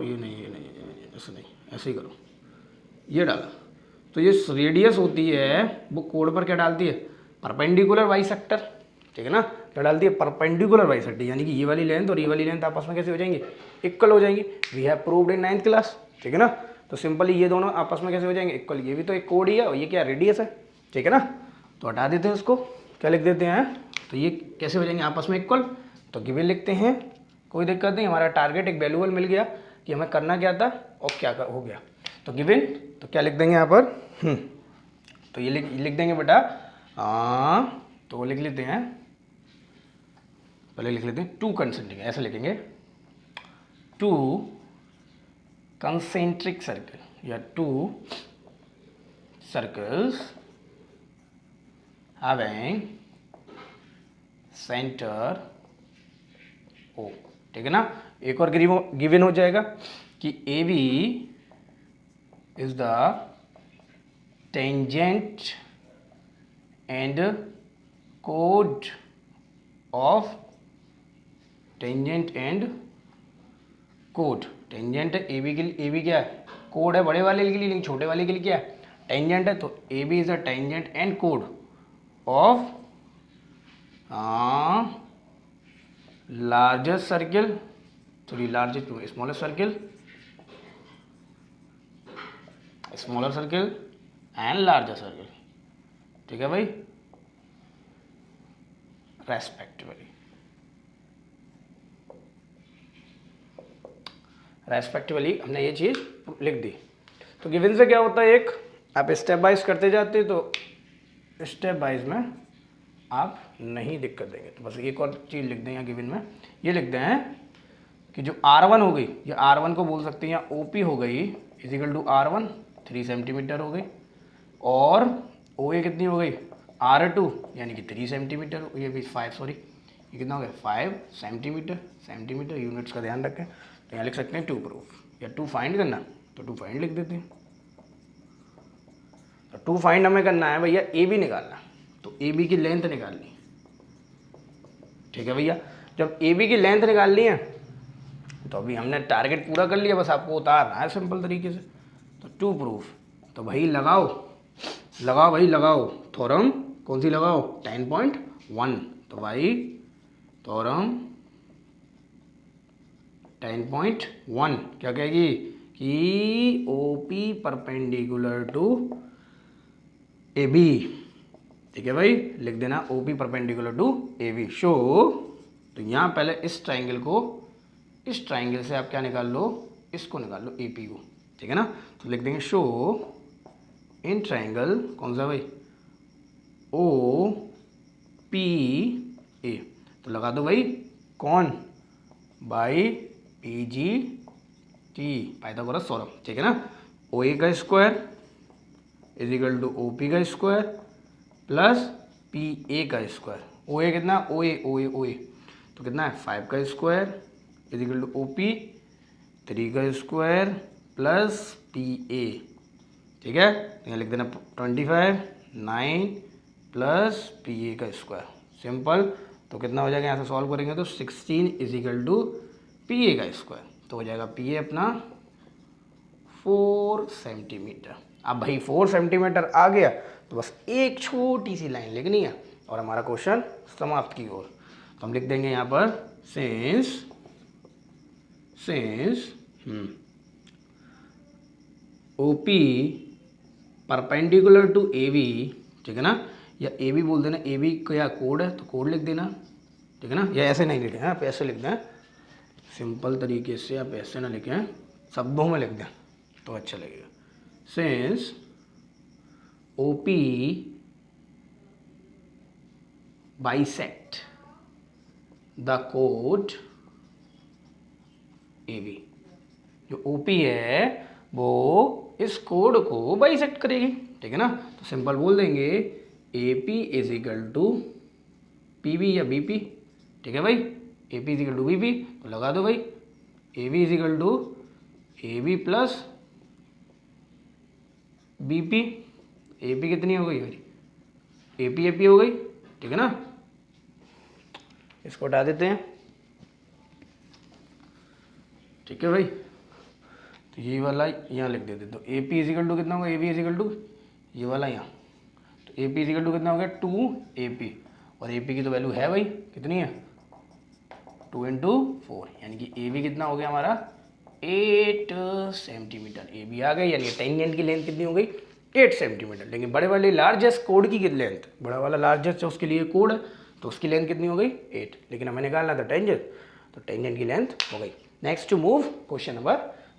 ये नहीं ऐसे नहीं, ऐसे ही करो, ये डाला, तो ये रेडियस होती है वो कोड पर क्या डालती है परपेंडिकुलर बाइसेक्टर, ठीक है ना, क्या डालती है परपेंडिकुलर बाइसेक्टर, यानी कि ये वाली लेंथ और ये वाली लेंथ आपस में कैसे हो जाएंगी इक्वल हो जाएंगी। We have proved in 9th class, ठीक है ना। तो सिंपली ये दोनों आपस में कैसे हो जाएंगे इक्वल, ये भी तो एक कोड ही है और ये क्या रेडियस है, ठीक है ना। तो हटा देते हैं उसको, क्या लिख देते हैं, तो ये कैसे हो जाएंगे आपस में इक्वल, तो गिवन लिखते हैं, कोई दिक्कत नहीं, हमारा टारगेट एक वैल्यूबल मिल गया कि हमें करना क्या था और क्या हो गया। तो गिवन, तो क्या लिख देंगे यहाँ पर, तो ये लिख देंगे बेटा, तो लिख लेते हैं, पहले लिख लेते हैं 2 कंसेंट्रिक, ऐसे लिखेंगे 2 कंसेंट्रिक सर्किल या 2 सर्कल्स हैविंग सेंटर ओ, ठीक है ना। एक और गिवन हो जाएगा कि ए B is the tangent and कोड of tangent and code, tangent A B के लिए, ए बी क्या है कोड है बड़े वाले के लिए, लेकिन छोटे वाले के लिए क्या है टेंजेंट है, तो A B is the tangent and कोड of largest circle, sorry largest to smaller circle and larger circle, ठीक है भाई, रेस्पेक्टिवली हमने ये चीज़ लिख दी। तो गिवन से क्या होता है, एक आप स्टेप वाइज करते जाते तो स्टेप वाइज में आप नहीं दिक्कत देंगे। तो बस एक और चीज़ लिख दें यहाँ गिवन में, ये लिख दें कि जो R1 हो गई, ये R1 को बोल सकते हैं या OP हो गई इजिकल टू R1 3 सेंटीमीटर हो गई, और OA कितनी हो गई R2 यानी कि 3 सेंटीमीटर, ये भी 5 सॉरी ये कितना हो गया 5 सेंटीमीटर, सेंटीमीटर यूनिट्स का ध्यान रखें। तो यहाँ लिख सकते हैं टू प्रूफ या टू फाइंड करना, तो टू फाइंड लिख देते हैं। तो टू फाइंड हमें करना है भैया AB निकालना, तो AB की लेंथ निकालनी, ठीक है भैया। जब AB की लेंथ निकालनी है तो अभी हमने टारगेट पूरा कर लिया, बस आपको उतारना है सिंपल तरीके से। तो टू प्रूफ, तो भाई लगाओ भाई लगाओ, थ्योरम कौन सी लगाओ 10.1, तो भाई थ्योरम 10.1 क्या कहेगी कि OP परपेंडिकुलर टू AB, ठीक है भाई, लिख देना OP perpendicular to AB show. तो यहाँ पहले इस ट्राइंगल को, इस ट्राइंगल से आप क्या निकाल लो, इसको निकाल लो AP को, ठीक है ना। तो लिख देंगे शो इन ट्राइंगल कौन सा भाई OPA, तो लगा दो भाई कौन बाई PGT पाइथागोरस थ्योरम, ठीक है ना। OA का स्क्वायर इजिकल टू OP का स्क्वायर प्लस PA का स्क्वायर, OA कितना OA तो कितना है 5 का स्क्वायर इजिकल टू OP 3 का स्क्वायर प्लस PA, ठीक है। यहाँ लिख देना 25 9 प्लस PA का स्क्वायर, सिंपल। तो कितना हो जाएगा यहाँ से सॉल्व करेंगे तो 16 इजिकल टू PA का स्क्वायर, तो हो जाएगा PA अपना 4 सेंटीमीटर। अब भाई 4 सेंटीमीटर आ गया तो बस एक छोटी सी लाइन लिखनी है और हमारा क्वेश्चन समाप्त की ओर। तो हम लिख देंगे यहाँ पर since OP perpendicular to AB, ठीक है ना, या AB बोल देना, AB क्या कोड है तो कोड लिख देना, ठीक है ना, या ऐसे नहीं लिखें, आप ऐसे लिख दें सिंपल तरीके से, आप ऐसे ना लिखें, शब्दों में लिख दें तो अच्छा लगेगा। Since OP bisect the code AB, जो OP है वो इस कोड को बाइसेक्ट करेगी, ठीक है ना। तो सिंपल बोल देंगे AP is equal to PB या BP, ठीक है भाई, AP is equal to BP, तो लगा दो भाई AB is equal to AB plus BP, AP कितनी हो गई भाई AP हो गई, ठीक है ना। इसको हटा देते हैं, ठीक है भाई। तो ये वाला यहाँ लिख देते, तो AP इजिकल टू कितना होगा, AB इजिकल टू ये वाला यहाँ, तो AP इजिकल टू कितना हो गया 2AP, और AP की तो वैल्यू है भाई कितनी है 2 × 4, यानी कि AB कितना हो गया हमारा 8 सेंटीमीटर AB आ गई, यानी टेंजेंट की लेंथ कितनी हो गई 8 सेंटीमीटर। लेकिन बड़े वाले लार्जेस्ट कोड की लेंथ, बड़ा वाला लार्जेस्ट है उसके लिए कोड है, तो उसकी लेंथ कितनी हो गई 8, लेकिन हमें निकालना था टेंजेंट, तो टेंजेंट की लेंथ हो गई। Next to move question number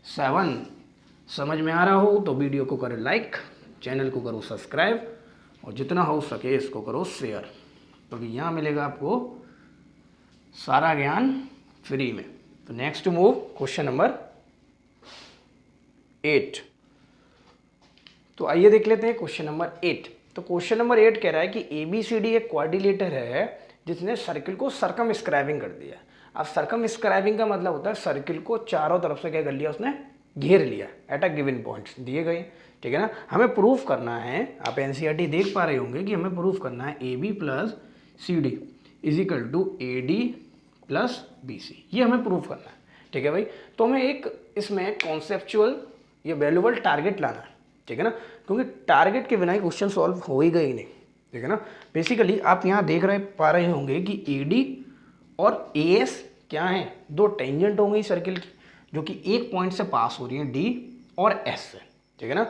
7। समझ में आ रहा हो तो वीडियो को करो लाइक, चैनल को करो सब्सक्राइब, और जितना हो सके इसको करो शेयर, तो यहाँ मिलेगा आपको सारा ज्ञान फ्री में। तो next to move question number 8। तो आइए देख लेते हैं क्वेश्चन नंबर 8। तो क्वेश्चन नंबर 8 कह रहा है कि ABCD एक क्वाड्रिलेटर है जिसने सर्किल को सर्कमस्क्राइबिंग कर दिया। अब सर्कमस्क्राइबिंग का मतलब होता है सर्किल को चारों तरफ से क्या कर लिया, उसने घेर लिया एट अ गिवन पॉइंट्स दिए गए, ठीक है ना। हमें प्रूफ करना है, आप NCERT देख पा रहे होंगे कि हमें प्रूफ करना है AB plus CD is equal to AD plus BC, ये हमें प्रूफ करना है, ठीक है भाई। तो हमें एक इसमें कॉन्सेप्चुअल या वैल्यूबल टारगेट लाना है, ठीक है ना, क्योंकि टारगेट के बिना ही क्वेश्चन सॉल्व हो ही गई नहीं, ठीक है ना। बेसिकली आप यहाँ देख पा रहे होंगे कि AD और AS क्या है, दो टेंजेंट होंगी सर्किल की जो कि एक पॉइंट से पास हो रही है D और S से, ठीक है ना।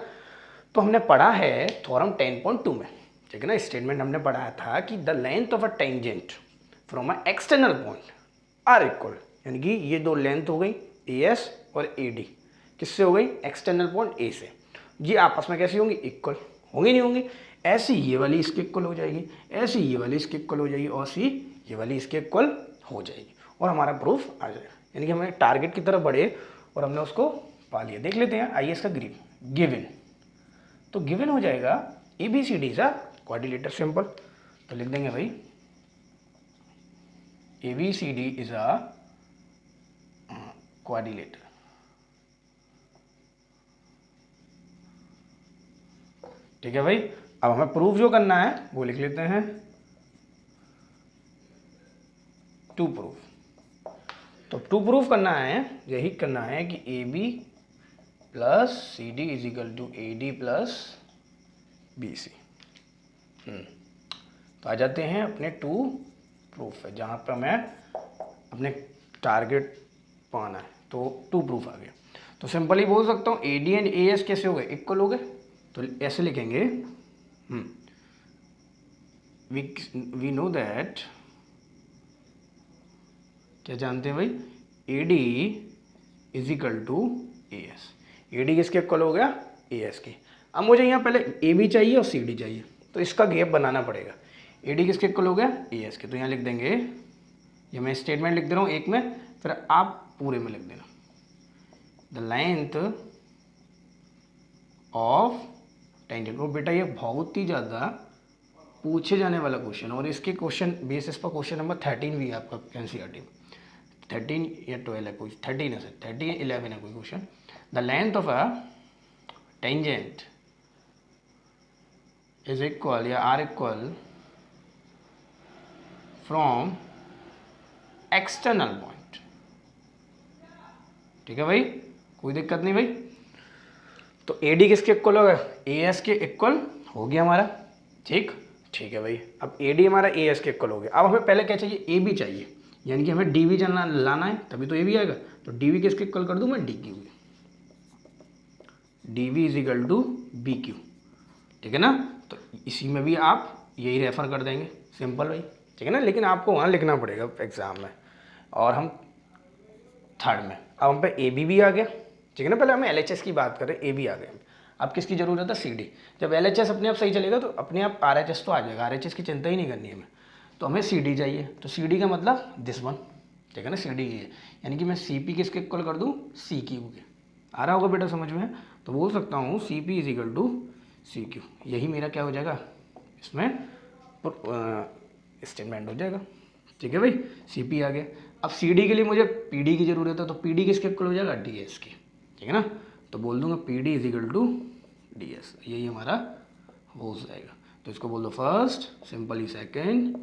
तो हमने पढ़ा है थ्योरम 10.2 में, ठीक है ना, स्टेटमेंट हमने पढ़ाया था कि the length of a tangent from a external point are equal, यानी कि ये दो लेंथ हो गई AS और AD, किससे हो गई एक्सटर्नल पॉइंट A से, ये आपस में कैसी होंगी इक्वल होंगी नहीं होंगी। ऐसी ये वाली इसके इक्वल हो जाएगी, ऐसी ये वाली इसके इक्वल हो जाएगी, और सी ये वाली इसके इक्वल हो जाएगी, और हमारा प्रूफ आ जाएगा। यानी कि हमें टारगेट की तरफ बढ़े और हमने उसको पा लिया। देख लेते हैं, आइए इसका गिवन। तो गिवन हो जाएगा ABCD is a quadrilateral, simple. तो लिख देंगे भाई ABCD इज अ क्वाड्रिलेटर। ठीक है भाई, अब हमें प्रूफ जो करना है वो लिख लेते हैं, टू प्रूफ। तो टू प्रूफ करना है, यही करना है कि AB plus CD is equal to AD plus BC। तो आ जाते हैं अपने टू प्रूफ है, जहाँ पर हमें अपने टारगेट पाना है। तो टू प्रूफ आ गया। तो सिंपली बोल सकता हूँ AD एंड AS कैसे हो गए, इक्वल हो गए। तो ऐसे लिखेंगे, वी नो दैट, क्या जानते हैं भाई, AD is equal to AS। AD किसके इक्वल हो गया, AS के। अब मुझे यहाँ पहले AB चाहिए और CD चाहिए, तो इसका गैप बनाना पड़ेगा। AD किसके इक्वल हो गया, AS के। तो यहाँ लिख देंगे, ये मैं स्टेटमेंट लिख दे रहा हूँ एक में, फिर आप पूरे में लिख देना, द लेंथ ऑफ टेंजेंट। वो बेटा ये बहुत ही ज़्यादा पूछे जाने वाला क्वेश्चन, और इसके क्वेश्चन बेसिस पर क्वेश्चन नंबर 13 भी है आपका NCERT में। 13 या 12 है कोई, 13 है सर, 13 या 11 है कोई question. The length of a tangent is equal या are equal from external point. ठीक है भाई, कोई दिक्कत नहीं भाई। तो AD किसके इक्वल होगा, AS के इक्वल हो गया हमारा। ठीक है भाई, अब AD हमारा AS के इक्वल हो गया। अब हमें पहले क्या चाहिए, AB चाहिए, यानी कि हमें DB लाना है, तभी तो AB आएगा। तो DB किसके इक्वल कर दूं मैं, DQ। DB is equal to BQ। ठीक है ना, तो इसी में भी आप यही रेफर कर देंगे, सिंपल भाई। ठीक है ना, लेकिन आपको वहाँ लिखना पड़ेगा एग्जाम में। और हम थर्ड में, अब हम पे AB भी आ गया। ठीक है ना, पहले हमें LHS की बात करें, AB आ गया। अब किसकी जरूरत है, CD। जब LHS अपने आप सही चलेगा तो अपने आप RHS तो आ जाएगा, RHS की चिंता ही नहीं करनी है हमें। तो हमें CD चाहिए, तो CD का मतलब दिस वन। ठीक है ना, CD ये है, यानी कि मैं CP किसके इक्वल कर दूँ, CQ के। आ रहा होगा बेटा समझ में, तो बोल सकता हूँ CP is equal to CQ। यही मेरा क्या हो जाएगा, इसमें स्टेटमेंट हो जाएगा। ठीक है भाई, CP आ गया। अब CD के लिए मुझे PD की ज़रूरत है, तो PD किसके इक्वल हो जाएगा, DS के। ठीक है ना, तो बोल दूंगा PD is equal to DS। यही हमारा हो जाएगा। तो इसको बोल दो first, simply second,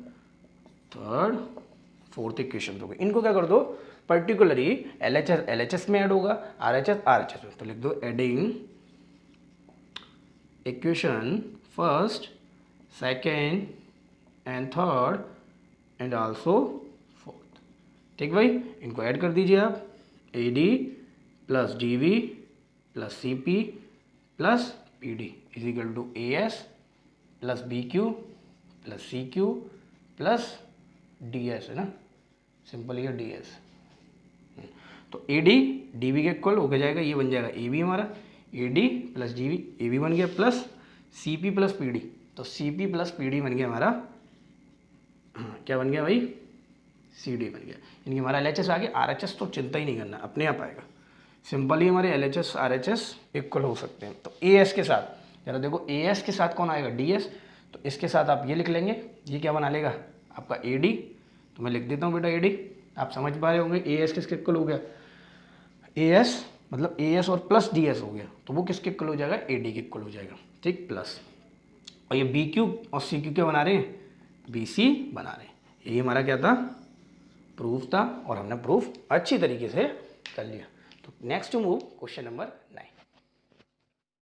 third, fourth equation हो गई। इनको क्या कर दो, पर्टिकुलरली LHS में ऐड होगा, RHS में। तो लिख दो adding equation first, second and third and also fourth. ठीक भाई, इनको ऐड कर दीजिए आप, AD plus DB plus CP plus PD is equal to AS plus BQ plus CQ plus DS, है ना, सिंपल ये DS। तो AD DB के इक्वल हो जाएगा, ये बन जाएगा AB हमारा, AD प्लस DB, AB बन गया, प्लस CP प्लस PD। तो CP प्लस PD बन गया हमारा, क्या बन गया भाई, CD बन गया। यानी कि हमारा LHS आ गया। RHS तो चिंता ही नहीं करना, अपने आप आएगा। सिंपली हमारे LHS RHS इक्वल हो सकते हैं। तो AS के साथ जरा देखो, AS के साथ कौन आएगा, DS। तो इसके साथ आप ये लिख लेंगे, ये क्या बना लेगा आपका AD। तो मैं लिख देता हूँ बेटा AD, आप समझ पा रहे होंगे। AS किसके इक्वल हो गया, AS मतलब AS और प्लस DS हो गया, तो वो किसके इक्वल हो जाएगा, AD के इक्वल हो जाएगा। ठीक, प्लस, और ये BQ और CQ क्या बना रहे हैं, BC बना रहे हैं। यही हमारा क्या था, प्रूफ था, और हमने प्रूफ अच्छी तरीके से कर लिया। तो next to move question number 9।